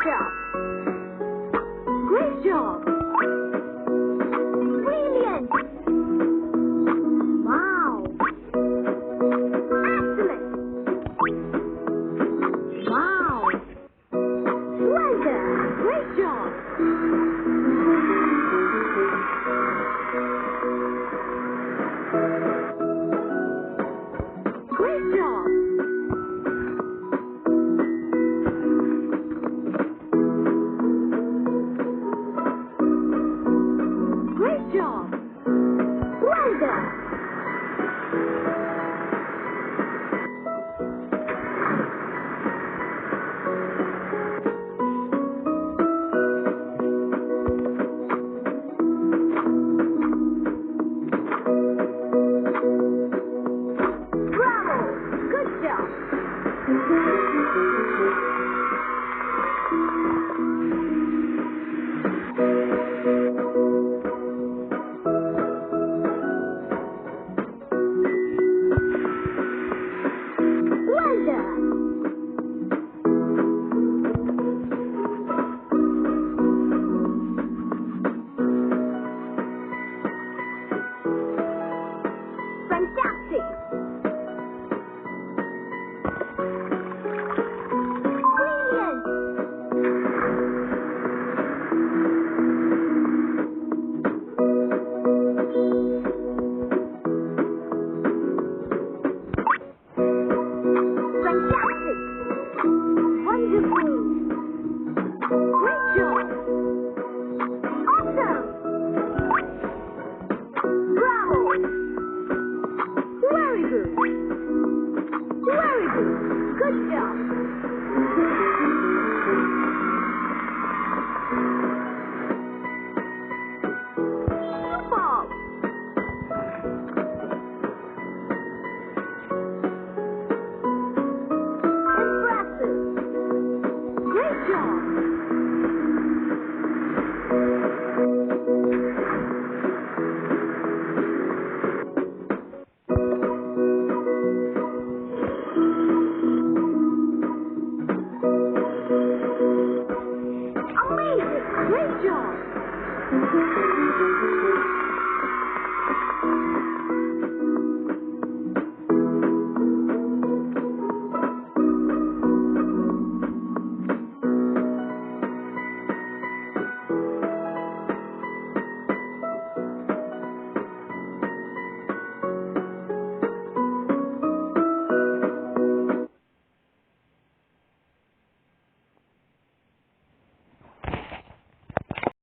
job. Great job. Brilliant. Wow. Excellent. Wow. Well done. Great job. Great job. Great job. Well done. Bravo. Good job. Well done. Fantastic. Brilliant. Fantastic. Wonderful. Great job. Awesome. Bravo. Very good. Very good. Good job.